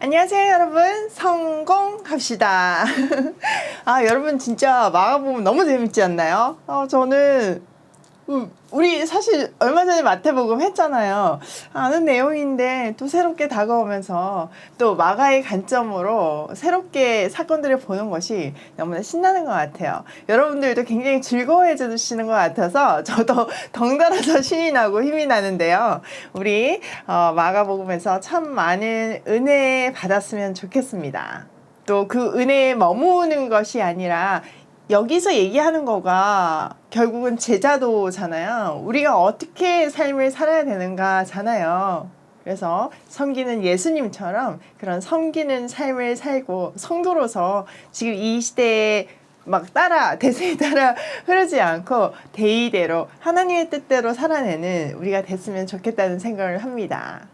안녕하세요 여러분, 성공합시다. 여러분 진짜 마가복음 너무 재밌지 않나요? 저는 우리 사실 얼마 전에 마태복음 했잖아요. 아는 내용인데 또 새롭게 다가오면서 또 마가의 관점으로 새롭게 사건들을 보는 것이 너무나 신나는 것 같아요. 여러분들도 굉장히 즐거워해 주시는 것 같아서 저도 덩달아서 신이 나고 힘이 나는데요. 우리 마가복음에서 참 많은 은혜 받았으면 좋겠습니다. 또 그 은혜에 머무는 것이 아니라 여기서 얘기하는 거가 결국은 제자도잖아요. 우리가 어떻게 삶을 살아야 되는가잖아요. 그래서 섬기는 예수님처럼 그런 섬기는 삶을 살고 성도로서 지금 이 시대에 막 대세에 따라 흐르지 않고 대의대로 하나님의 뜻대로 살아내는 우리가 됐으면 좋겠다는 생각을 합니다.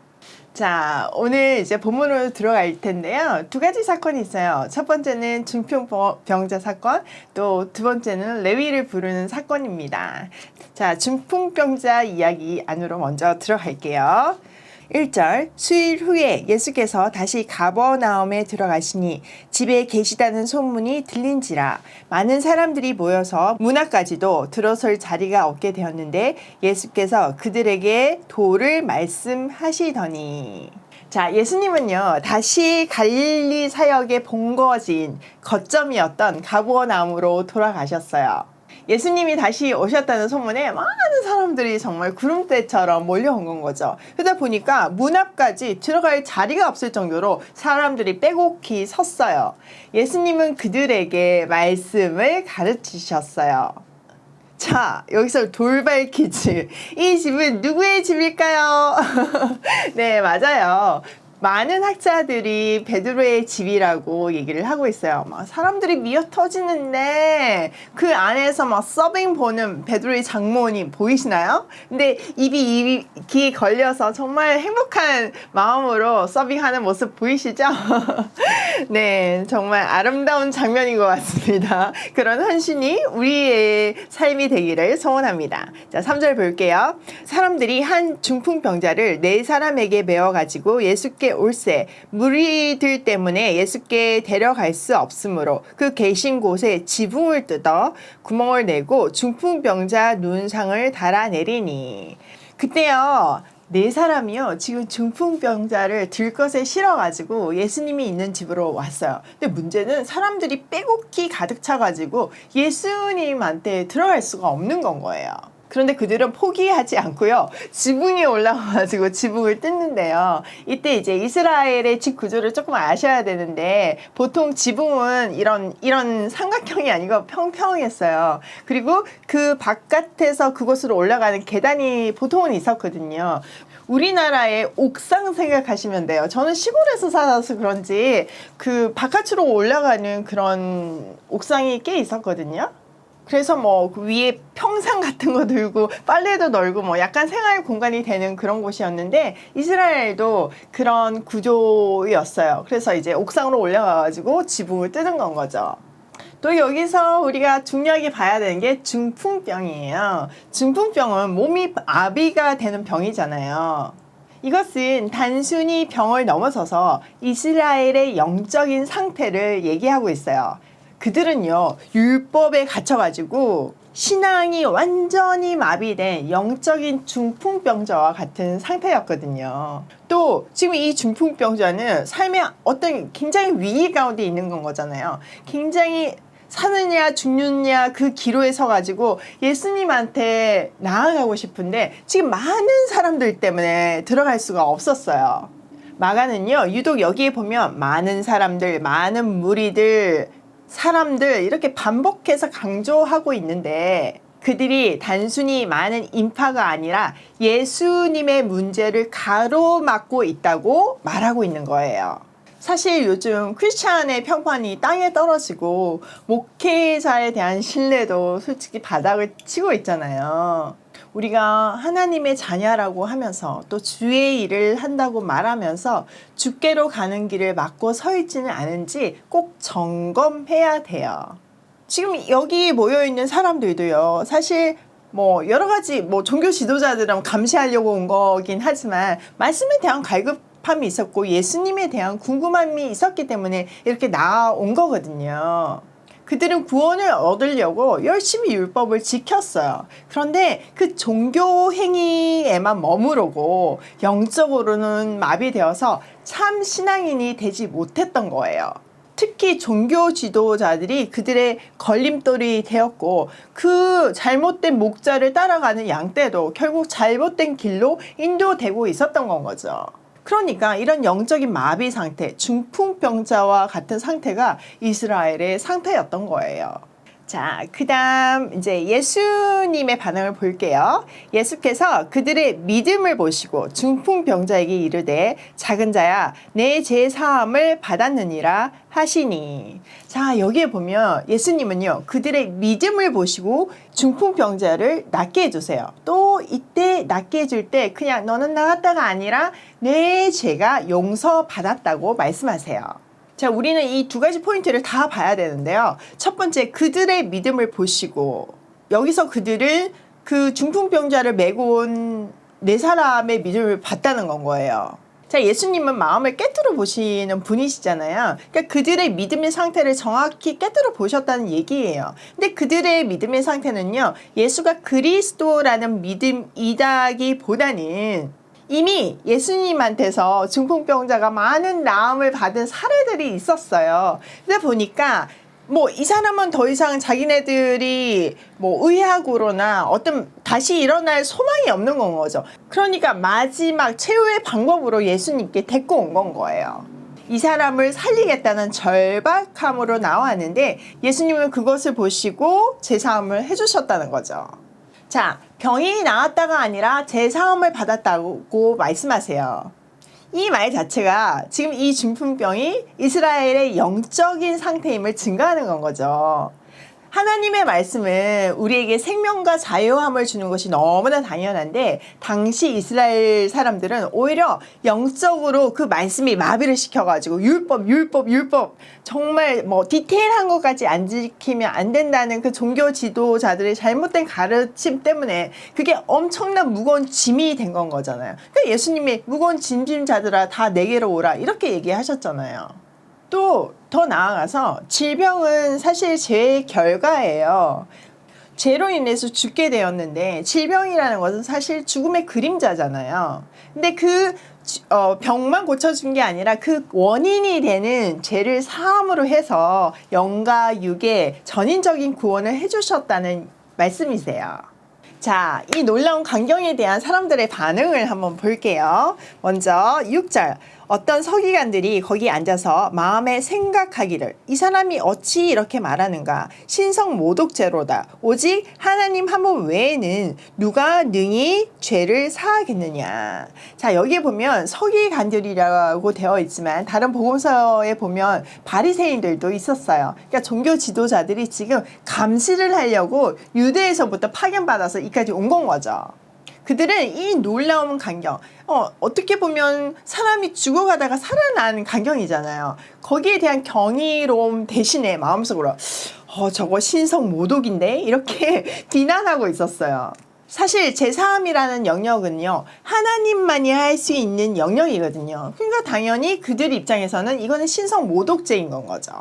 자, 오늘 이제 본문으로 들어갈 텐데요. 두 가지 사건이 있어요. 첫 번째는 중풍병자 사건, 또 두 번째는 레위를 부르는 사건입니다. 자, 중풍병자 이야기 안으로 먼저 들어갈게요. 1절 수일 후에 예수께서 다시 가버나움에 들어가시니 집에 계시다는 소문이 들린지라 많은 사람들이 모여서 문 앞까지도 들어설 자리가 없게 되었는데 예수께서 그들에게 도를 말씀하시더니 자, 예수님은요 다시 갈릴리 사역의 본거지인 거점이었던 가버나움으로 돌아가셨어요. 예수님이 다시 오셨다는 소문에 많은 사람들이 정말 구름대처럼 몰려온 건 거죠. 그러다 보니까 문 앞까지 들어갈 자리가 없을 정도로 사람들이 빼곡히 섰어요. 예수님은 그들에게 말씀을 가르치셨어요. 자, 여기서 돌발 퀴즈. 이 집은 누구의 집일까요? 네, 맞아요. 많은 학자들이 베드로의 집이라고 얘기를 하고 있어요. 막 사람들이 미어 터지는데 그 안에서 막 서빙 보는 베드로의 장모님 보이시나요? 근데 입이 귀에 걸려서 정말 행복한 마음으로 서빙하는 모습 보이시죠? 네, 정말 아름다운 장면인 것 같습니다. 그런 헌신이 우리의 삶이 되기를 소원합니다. 자, 3절 볼게요. 사람들이 한 중풍병자를 4사람에게 메워가지고 예수께 올세 무리들 때문에 예수께 데려갈 수 없으므로 그 계신 곳에 지붕을 뜯어 구멍을 내고 중풍병자 눈상을 달아내리니 그때요 4사람이요 지금 중풍병자를 들것에 실어가지고 예수님이 있는 집으로 왔어요. 근데 문제는 사람들이 빼곡히 가득 차가지고 예수님한테 들어갈 수가 없는 건 거예요. 그런데 그들은 포기하지 않고요. 지붕에 올라가가지고 지붕을 뜯는데요. 이때 이제 이스라엘의 집 구조를 조금 아셔야 되는데 보통 지붕은 이런 삼각형이 아니고 평평했어요. 그리고 그 바깥에서 그곳으로 올라가는 계단이 보통은 있었거든요. 우리나라의 옥상 생각하시면 돼요. 저는 시골에서 살아서 그런지 그 바깥으로 올라가는 그런 옥상이 꽤 있었거든요. 그래서 뭐 위에 평상 같은 거 들고 빨래도 널고 뭐 약간 생활 공간이 되는 그런 곳이었는데 이스라엘도 그런 구조였어요. 그래서 이제 옥상으로 올라가가지고 지붕을 뜯은 건 거죠. 또 여기서 우리가 중요하게 봐야 되는 게 중풍병이에요. 중풍병은 몸이 아비가 되는 병이잖아요. 이것은 단순히 병을 넘어서서 이스라엘의 영적인 상태를 얘기하고 있어요. 그들은요 율법에 갇혀가지고 신앙이 완전히 마비된 영적인 중풍병자와 같은 상태였거든요. 또 지금 이 중풍병자는 삶의 어떤 굉장히 위기 가운데 있는 건 거잖아요. 굉장히 사느냐 죽느냐 그 기로에 서가지고 예수님한테 나아가고 싶은데 지금 많은 사람들 때문에 들어갈 수가 없었어요. 마가는요 유독 여기에 보면 많은 사람들, 많은 무리들, 사람들 이렇게 반복해서 강조하고 있는데 그들이 단순히 많은 인파가 아니라 예수님의 문제를 가로막고 있다고 말하고 있는 거예요. 사실 요즘 크리스찬의 평판이 땅에 떨어지고 목회자에 대한 신뢰도 솔직히 바닥을 치고 있잖아요. 우리가 하나님의 자녀라고 하면서 또 주의 일을 한다고 말하면서 주께로 가는 길을 막고 서 있지는 않은지 꼭 점검해야 돼요. 지금 여기 모여있는 사람들도요. 사실 여러 가지 종교 지도자들은 감시하려고 온 거긴 하지만 말씀에 대한 갈급 급함이 있었고 예수님에 대한 궁금함이 있었기 때문에 이렇게 나온 거거든요. 그들은 구원을 얻으려고 열심히 율법을 지켰어요. 그런데 그 종교 행위에만 머무르고 영적으로는 마비되어서 참 신앙인이 되지 못했던 거예요. 특히 종교 지도자들이 그들의 걸림돌이 되었고 그 잘못된 목자를 따라가는 양떼도 결국 잘못된 길로 인도되고 있었던 건 거죠. 그러니까 이런 영적인 마비 상태, 중풍병자와 같은 상태가 이스라엘의 상태였던 거예요. 자, 그 다음 이제 예수님의 반응을 볼게요. 예수께서 그들의 믿음을 보시고 중풍병자에게 이르되 작은 자야 내 죄 사함을 받았느니라 하시니. 자, 여기에 보면 예수님은요 그들의 믿음을 보시고 중풍병자를 낫게 해주세요. 또 이때 낫게 해줄 때 그냥 너는 나았다가 아니라 내 죄가 용서받았다고 말씀하세요. 자, 우리는 이 두 가지 포인트를 다 봐야 되는데요. 첫 번째, 그들의 믿음을 보시고 여기서 그들은 그 중풍병자를 메고 온 네 사람의 믿음을 봤다는 건 거예요. 자, 예수님은 마음을 깨뜨려 보시는 분이시잖아요. 그러니까 그들의 믿음의 상태를 정확히 깨뜨려 보셨다는 얘기예요. 근데 그들의 믿음의 상태는요, 예수가 그리스도라는 믿음이다기보다는 이미 예수님한테서 중풍병자가 많은 나음을 받은 사례들이 있었어요. 근데 보니까 뭐 이 사람은 더 이상 자기네들이 뭐 의학으로나 어떤 다시 일어날 소망이 없는 건 거죠. 그러니까 마지막 최후의 방법으로 예수님께 데리고 온 건 거예요. 이 사람을 살리겠다는 절박함으로 나왔는데 예수님은 그것을 보시고 제사함을 해주셨다는 거죠. 자, 병이 나았다가 아니라 제사함을 받았다고 말씀하세요. 이 말 자체가 지금 이 중풍병이 이스라엘의 영적인 상태임을 증가하는 건 거죠. 하나님의 말씀은 우리에게 생명과 자유함을 주는 것이 너무나 당연한데 당시 이스라엘 사람들은 오히려 영적으로 그 말씀이 마비를 시켜가지고 율법 정말 뭐 디테일한 것까지 안 지키면 안 된다는 그 종교 지도자들의 잘못된 가르침 때문에 그게 엄청난 무거운 짐이 된 건 거잖아요. 그러니까 예수님이 무거운 짐진 자들아 다 내게로 오라 이렇게 얘기하셨잖아요. 또 더 나아가서 질병은 사실 죄의 결과예요. 죄로 인해서 죽게 되었는데 질병이라는 것은 사실 죽음의 그림자잖아요. 근데 그 병만 고쳐준 게 아니라 그 원인이 되는 죄를 사함으로 해서 영과 육의 전인적인 구원을 해주셨다는 말씀이세요. 자, 이 놀라운 광경에 대한 사람들의 반응을 한번 볼게요. 먼저 6절. 어떤 서기관들이 거기 앉아서 마음에 생각하기를 이 사람이 어찌 이렇게 말하는가 신성 모독죄로다 오직 하나님 한 분 외에는 누가 능히 죄를 사하겠느냐. 자, 여기에 보면 서기관들이라고 되어 있지만 다른 복음서에 보면 바리새인들도 있었어요. 그러니까 종교 지도자들이 지금 감시를 하려고 유대에서부터 파견받아서 이까지 온 건 거죠. 그들은 이 놀라운 광경, 어떻게 보면 사람이 죽어가다가 살아나는 광경이잖아요. 거기에 대한 경이로움 대신에 마음속으로 저거 신성 모독인데? 이렇게 비난하고 있었어요. 사실 제사함이라는 영역은요 하나님만이 할 수 있는 영역이거든요. 그러니까 당연히 그들 입장에서는 이거는 신성 모독죄인 건 거죠.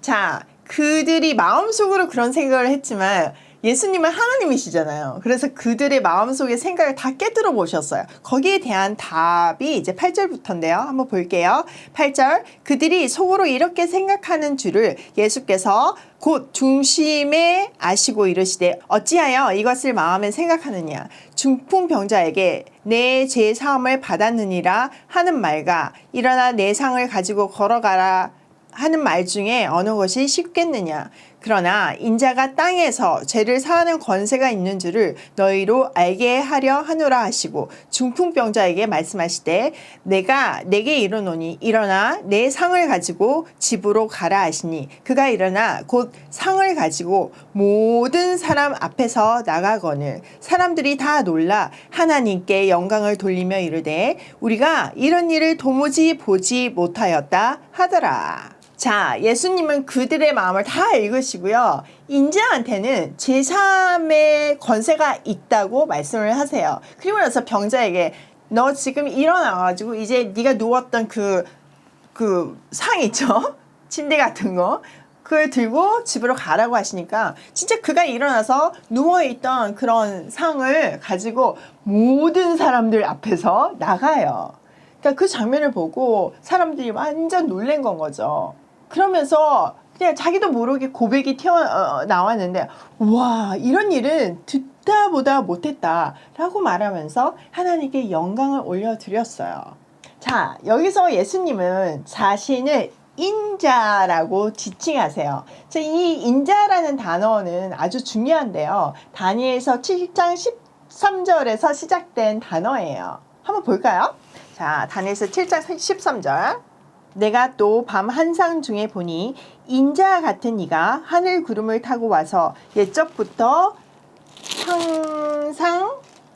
자, 그들이 마음속으로 그런 생각을 했지만 예수님은 하나님이시잖아요. 그래서 그들의 마음속의 생각을 다 깨뜨려 보셨어요. 거기에 대한 답이 이제 8절부터인데요. 한번 볼게요. 8절. 그들이 속으로 이렇게 생각하는 줄을 예수께서 곧 중심에 아시고 이르시되 어찌하여 이것을 마음에 생각하느냐. 중풍병자에게 내 죄 사함을 받았느니라 하는 말과 일어나 내 상을 가지고 걸어가라 하는 말 중에 어느 것이 쉽겠느냐. 그러나 인자가 땅에서 죄를 사하는 권세가 있는 줄을 너희로 알게 하려 하노라 하시고 중풍병자에게 말씀하시되 내가 내게 이르노니 일어나 내 상을 가지고 집으로 가라 하시니 그가 일어나 곧 상을 가지고 모든 사람 앞에서 나가거늘 사람들이 다 놀라 하나님께 영광을 돌리며 이르되 우리가 이런 일을 도무지 보지 못하였다 하더라. 자, 예수님은 그들의 마음을 다 읽으시고요. 인자한테는 제3의 권세가 있다고 말씀을 하세요. 그리고 나서 병자에게 너 지금 일어나가지고 이제 네가 누웠던 그 상 있죠? 침대 같은 거. 그걸 들고 집으로 가라고 하시니까 진짜 그가 일어나서 누워있던 그런 상을 가지고 모든 사람들 앞에서 나가요. 그러니까 그 장면을 보고 사람들이 완전 놀란 건 거죠. 그러면서 그냥 자기도 모르게 고백이 나왔는데 와 이런 일은 듣다 보다 못했다 라고 말하면서 하나님께 영광을 올려드렸어요. 자, 여기서 예수님은 자신을 인자라고 지칭하세요. 이 인자라는 단어는 아주 중요한데요. 다니엘서 7장 13절에서 시작된 단어예요. 한번 볼까요? 자, 다니엘서 7장 13절. 내가 또 밤 한상 중에 보니 인자 같은 이가 하늘 구름을 타고 와서 옛적부터 항상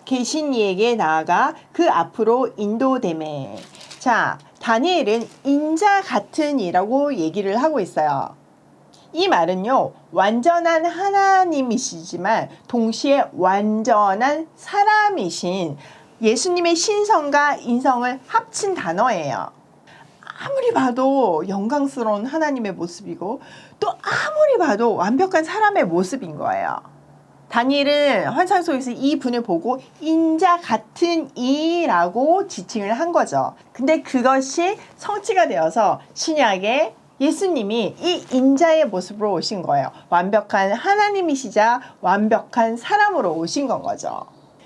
계신 이에게 나아가 그 앞으로 인도되매. 자, 다니엘은 인자 같은 이라고 얘기를 하고 있어요. 이 말은요, 완전한 하나님이시지만 동시에 완전한 사람이신 예수님의 신성과 인성을 합친 단어예요. 아무리 봐도 영광스러운 하나님의 모습이고 또 아무리 봐도 완벽한 사람의 모습인 거예요. 다니엘은 환상 속에서 이 분을 보고 인자 같은 이라고 지칭을 한 거죠. 근데 그것이 성취가 되어서 신약에 예수님이 이 인자의 모습으로 오신 거예요. 완벽한 하나님이시자 완벽한 사람으로 오신 건 거죠.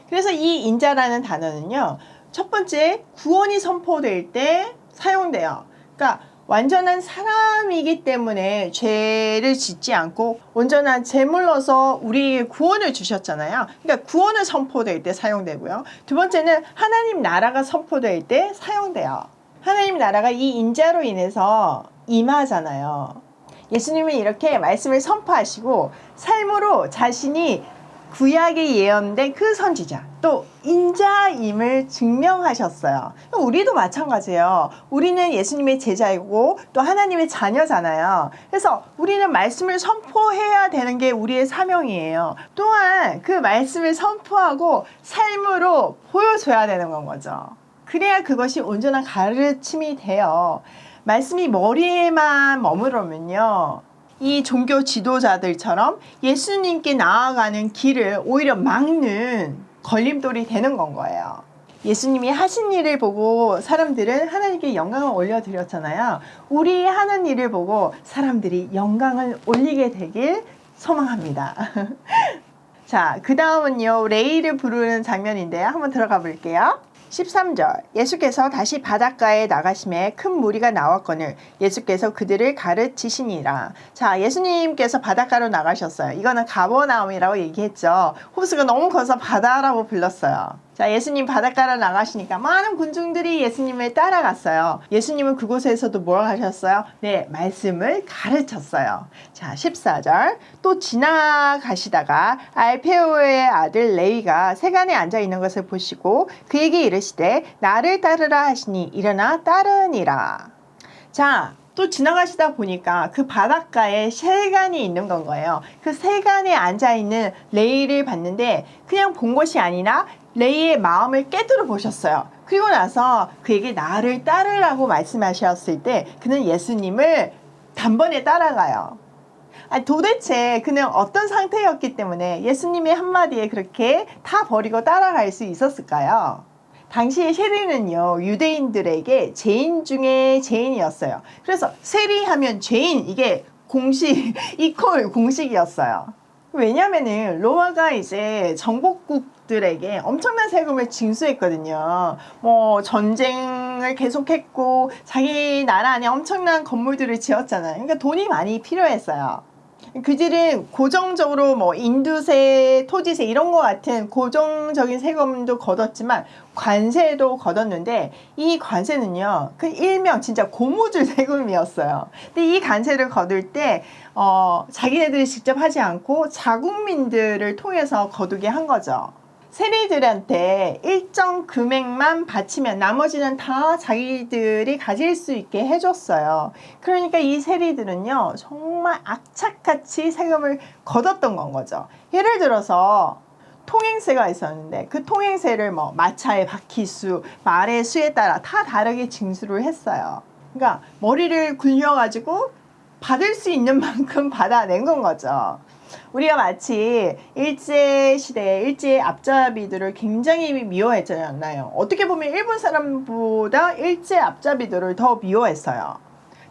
그래서 이 인자라는 단어는요, 첫 번째 구원이 선포될 때 사용돼요. 그러니까 완전한 사람이기 때문에 죄를 짓지 않고 온전한 제물로서 우리에게 구원을 주셨잖아요. 그러니까 구원을 선포될 때 사용되고요. 두 번째는 하나님 나라가 선포될 때 사용돼요. 하나님 나라가 이 인자로 인해서 임하잖아요. 예수님은 이렇게 말씀을 선포하시고 삶으로 자신이 구약에 예언된 그 선지자 또 인자임을 증명하셨어요. 우리도 마찬가지예요. 우리는 예수님의 제자이고 또 하나님의 자녀잖아요. 그래서 우리는 말씀을 선포해야 되는 게 우리의 사명이에요. 또한 그 말씀을 선포하고 삶으로 보여줘야 되는 건 거죠. 그래야 그것이 온전한 가르침이 돼요. 말씀이 머리에만 머무르면요, 이 종교 지도자들처럼 예수님께 나아가는 길을 오히려 막는 걸림돌이 되는 건 거예요. 예수님이 하신 일을 보고 사람들은 하나님께 영광을 올려드렸잖아요. 우리 하는 일을 보고 사람들이 영광을 올리게 되길 소망합니다. 자, 그 다음은요, 레이를 부르는 장면인데요. 한번 들어가 볼게요. 13절. 예수께서 다시 바닷가에 나가심에 큰 무리가 나왔거늘 예수께서 그들을 가르치시니라. 자, 예수님께서 바닷가로 나가셨어요. 이거는 가버나움이라고 얘기했죠. 호수가 너무 커서 바다라고 불렀어요. 자, 예수님 바닷가로 나가시니까 많은 군중들이 예수님을 따라갔어요. 예수님은 그곳에서도 뭘 하셨어요? 네, 말씀을 가르쳤어요. 자, 14절. 또 지나가시다가 알페오의 아들 레위가 세간에 앉아 있는 것을 보시고 그에게 이르시되 나를 따르라 하시니 일어나 따르니라. 자, 또 지나가시다 보니까 그 바닷가에 세간이 있는 건 거예요. 그 세간에 앉아 있는 레위를 봤는데 그냥 본 것이 아니라 레위의 마음을 깨뜨려 보셨어요. 그리고 나서 그에게 나를 따르라고 말씀하셨을 때 그는 예수님을 단번에 따라가요. 도대체 그는 어떤 상태였기 때문에 예수님의 한마디에 그렇게 다 버리고 따라갈 수 있었을까요? 당시의 세리는요, 유대인들에게 죄인 중에 죄인이었어요. 그래서 세리하면 죄인, 이게 공식, 이퀄 공식이었어요. 왜냐면은 로마가 이제 정복국들에게 엄청난 세금을 징수했거든요. 뭐 전쟁을 계속했고 자기 나라 안에 엄청난 건물들을 지었잖아요. 그러니까 돈이 많이 필요했어요. 그들은 고정적으로 뭐 인두세, 토지세 이런 거 같은 고정적인 세금도 걷었지만 관세도 걷었는데 이 관세는요, 그 일명 진짜 고무줄 세금이었어요. 근데 이 관세를 거둘 때 자기네들이 직접 하지 않고 자국민들을 통해서 거두게 한 거죠. 세리들한테 일정 금액만 바치면 나머지는 다 자기들이 가질 수 있게 해줬어요. 그러니까 이 세리들은요, 정말 악착같이 세금을 걷었던 건 거죠. 예를 들어서 통행세가 있었는데 그 통행세를 뭐 마차의 바퀴수, 말의 수에 따라 다 다르게 징수를 했어요. 그러니까 머리를 굴려가지고 받을 수 있는 만큼 받아낸 건 거죠. 우리가 마치 일제시대에 일제의 앞잡이들을 굉장히 미워했잖아요. 어떻게 보면 일본 사람보다 일제 앞잡이들을 더 미워했어요.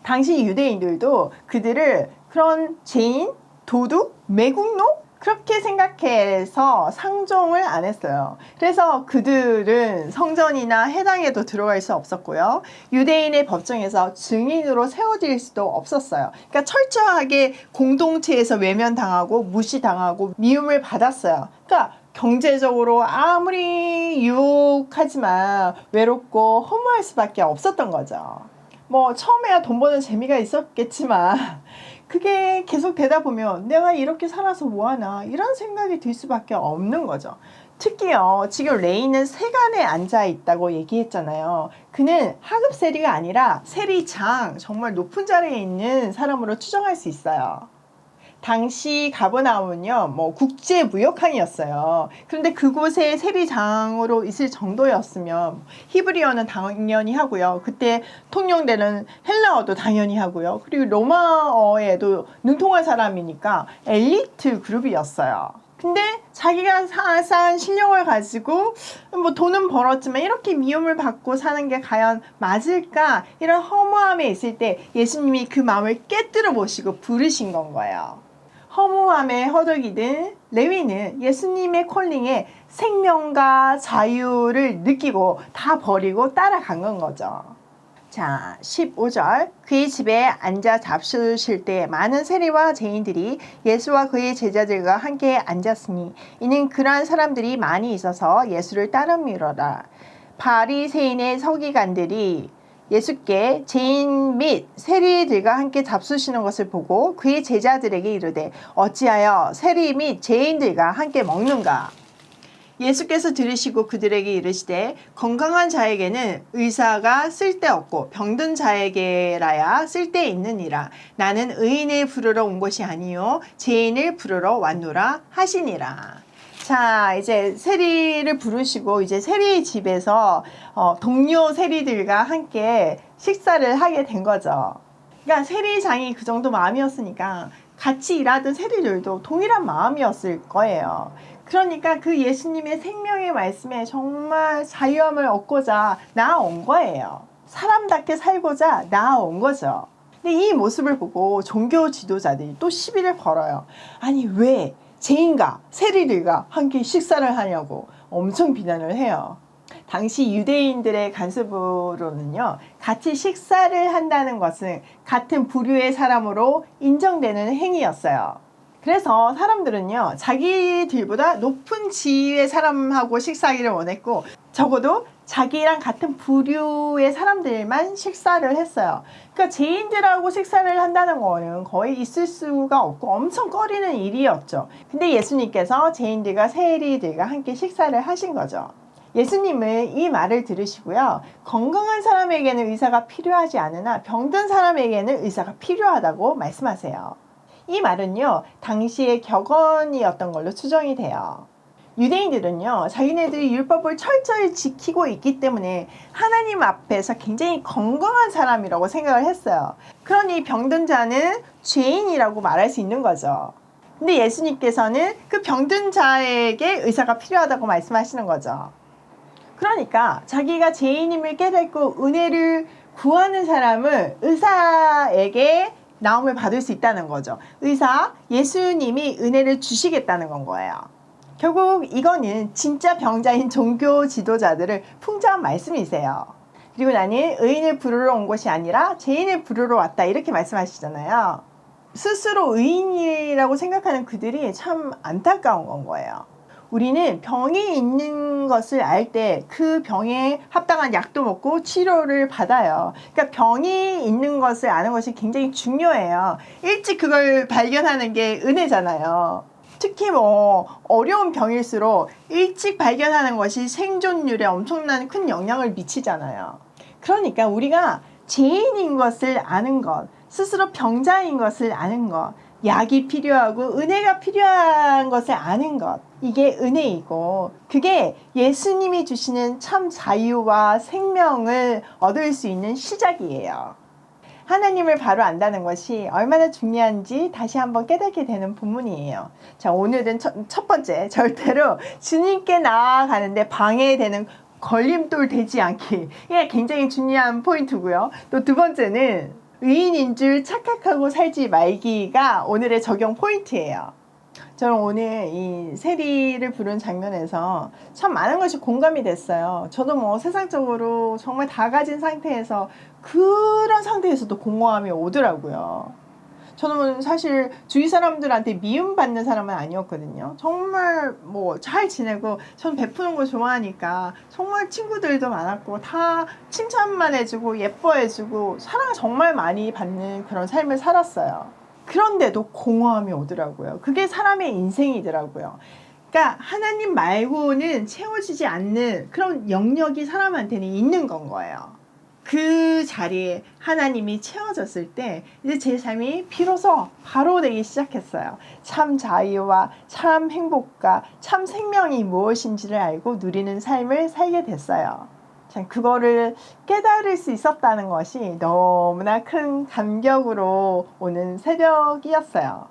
당시 유대인들도 그들을 그런 죄인, 도둑, 매국노? 그렇게 생각해서 상종을 안 했어요. 그래서 그들은 성전이나 해당에도 들어갈 수 없었고요. 유대인의 법정에서 증인으로 세워질 수도 없었어요. 그러니까 철저하게 공동체에서 외면당하고 무시당하고 미움을 받았어요. 그러니까 경제적으로 아무리 유혹하지만 외롭고 허무할 수밖에 없었던 거죠. 뭐 처음에야 돈 버는 재미가 있었겠지만 그게 계속 되다 보면 내가 이렇게 살아서 뭐하나 이런 생각이 들 수밖에 없는 거죠. 특히요, 지금 레이는 세간에 앉아 있다고 얘기했잖아요. 그는 하급 세리가 아니라 세리장, 정말 높은 자리에 있는 사람으로 추정할 수 있어요. 당시 가버나움은요, 뭐 국제무역항이었어요. 그런데 그곳에 세리장으로 있을 정도였으면 히브리어는 당연히 하고요. 그때 통용되는 헬라어도 당연히 하고요. 그리고 로마어에도 능통한 사람이니까 엘리트 그룹이었어요. 근데 자기가 쌓은 실력을 가지고 뭐 돈은 벌었지만 이렇게 미움을 받고 사는 게 과연 맞을까? 이런 허무함에 있을 때 예수님이 그 마음을 깨뜨려 보시고 부르신 건 거예요. 허무함에 허덕이든 레위는 예수님의 콜링에 생명과 자유를 느끼고 다 버리고 따라간 건 거죠. 자, 15절. 그의 집에 앉아 잡수실 때 많은 세리와 죄인들이 예수와 그의 제자들과 함께 앉았으니 이는 그러한 사람들이 많이 있어서 예수를 따름이로라. 바리새인의 서기관들이 예수께 죄인 및 세리들과 함께 잡수시는 것을 보고 그의 제자들에게 이르되 어찌하여 세리 및 죄인들과 함께 먹는가? 예수께서 들으시고 그들에게 이르시되 건강한 자에게는 의사가 쓸데없고 병든 자에게라야 쓸데있느니라. 나는 의인을 부르러 온 것이 아니요 죄인을 부르러 왔노라 하시니라. 자, 이제 세리를 부르시고 이제 세리 집에서 동료 세리들과 함께 식사를 하게 된 거죠. 그러니까 세리장이 그 정도 마음이었으니까 같이 일하던 세리들도 동일한 마음이었을 거예요. 그러니까 그 예수님의 생명의 말씀에 정말 자유함을 얻고자 나아온 거예요. 사람답게 살고자 나아온 거죠. 근데 이 모습을 보고 종교 지도자들이 또 시비를 걸어요. 아니 왜 죄인과 세리들과 함께 식사를 하냐고 엄청 비난을 해요. 당시 유대인들의 관습으로는요, 같이 식사를 한다는 것은 같은 부류의 사람으로 인정되는 행위였어요. 그래서 사람들은요, 자기들보다 높은 지위의 사람하고 식사하기를 원했고 적어도 자기랑 같은 부류의 사람들만 식사를 했어요. 그러니까 죄인들하고 식사를 한다는 거는 거의 있을 수가 없고 엄청 꺼리는 일이었죠. 근데 예수님께서 죄인들과 세리들과 함께 식사를 하신 거죠. 예수님은 이 말을 들으시고요, 건강한 사람에게는 의사가 필요하지 않으나 병든 사람에게는 의사가 필요하다고 말씀하세요. 이 말은요, 당시의 격언이었던 걸로 추정이 돼요. 유대인들은요, 자기네들이 율법을 철저히 지키고 있기 때문에 하나님 앞에서 굉장히 건강한 사람이라고 생각을 했어요. 그러니 병든 자는 죄인이라고 말할 수 있는 거죠. 근데 예수님께서는 그 병든 자에게 의사가 필요하다고 말씀하시는 거죠. 그러니까 자기가 죄인임을 깨닫고 은혜를 구하는 사람은 의사에게 나음을 받을 수 있다는 거죠. 의사, 예수님이 은혜를 주시겠다는 건 거예요. 결국 이거는 진짜 병자인 종교 지도자들을 풍자한 말씀이세요. 그리고 나는 의인을 부르러 온 것이 아니라 죄인을 부르러 왔다 이렇게 말씀하시잖아요. 스스로 의인이라고 생각하는 그들이 참 안타까운 건 거예요. 우리는 병이 있는 것을 알 때 그 병에 합당한 약도 먹고 치료를 받아요. 그러니까 병이 있는 것을 아는 것이 굉장히 중요해요. 일찍 그걸 발견하는 게 은혜잖아요. 특히 뭐 어려운 병일수록 일찍 발견하는 것이 생존율에 엄청난 큰 영향을 미치잖아요. 그러니까 우리가 죄인인 것을 아는 것, 스스로 병자인 것을 아는 것, 약이 필요하고 은혜가 필요한 것을 아는 것. 이게 은혜이고 그게 예수님이 주시는 참 자유와 생명을 얻을 수 있는 시작이에요. 하나님을 바로 안다는 것이 얼마나 중요한지 다시 한번 깨닫게 되는 본문이에요. 자, 오늘은 첫 번째, 절대로 주님께 나아가는데 방해되는 걸림돌 되지 않기. 이게 굉장히 중요한 포인트고요. 또 두 번째는 의인인 줄 착각하고 살지 말기가 오늘의 적용 포인트예요. 저는 오늘 이 세리를 부른 장면에서 참 많은 것이 공감이 됐어요. 저도 뭐 세상적으로 정말 다 가진 상태에서 그런 상태에서도 공허함이 오더라고요. 저는 사실 주위 사람들한테 미움받는 사람은 아니었거든요. 정말 뭐 잘 지내고 전 베푸는 거 좋아하니까 정말 친구들도 많았고 다 칭찬만 해주고 예뻐해주고 사랑을 정말 많이 받는 그런 삶을 살았어요. 그런데도 공허함이 오더라고요. 그게 사람의 인생이더라고요. 그러니까 하나님 말고는 채워지지 않는 그런 영역이 사람한테는 있는 건 거예요. 그 자리에 하나님이 채워졌을 때 이제 제 삶이 비로소 바로 되기 시작했어요. 참 자유와 참 행복과 참 생명이 무엇인지를 알고 누리는 삶을 살게 됐어요. 참 그거를 깨달을 수 있었다는 것이 너무나 큰 감격으로 오는 새벽이었어요.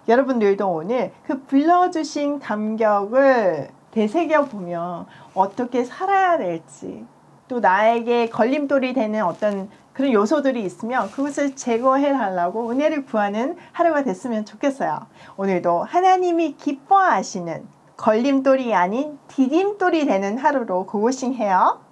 여러분들도 오늘 그 불러주신 감격을 되새겨보면 어떻게 살아야 될지 또 나에게 걸림돌이 되는 어떤 그런 요소들이 있으면 그것을 제거해 달라고 은혜를 구하는 하루가 됐으면 좋겠어요. 오늘도 하나님이 기뻐하시는 걸림돌이 아닌 디딤돌이 되는 하루로 고고싱해요.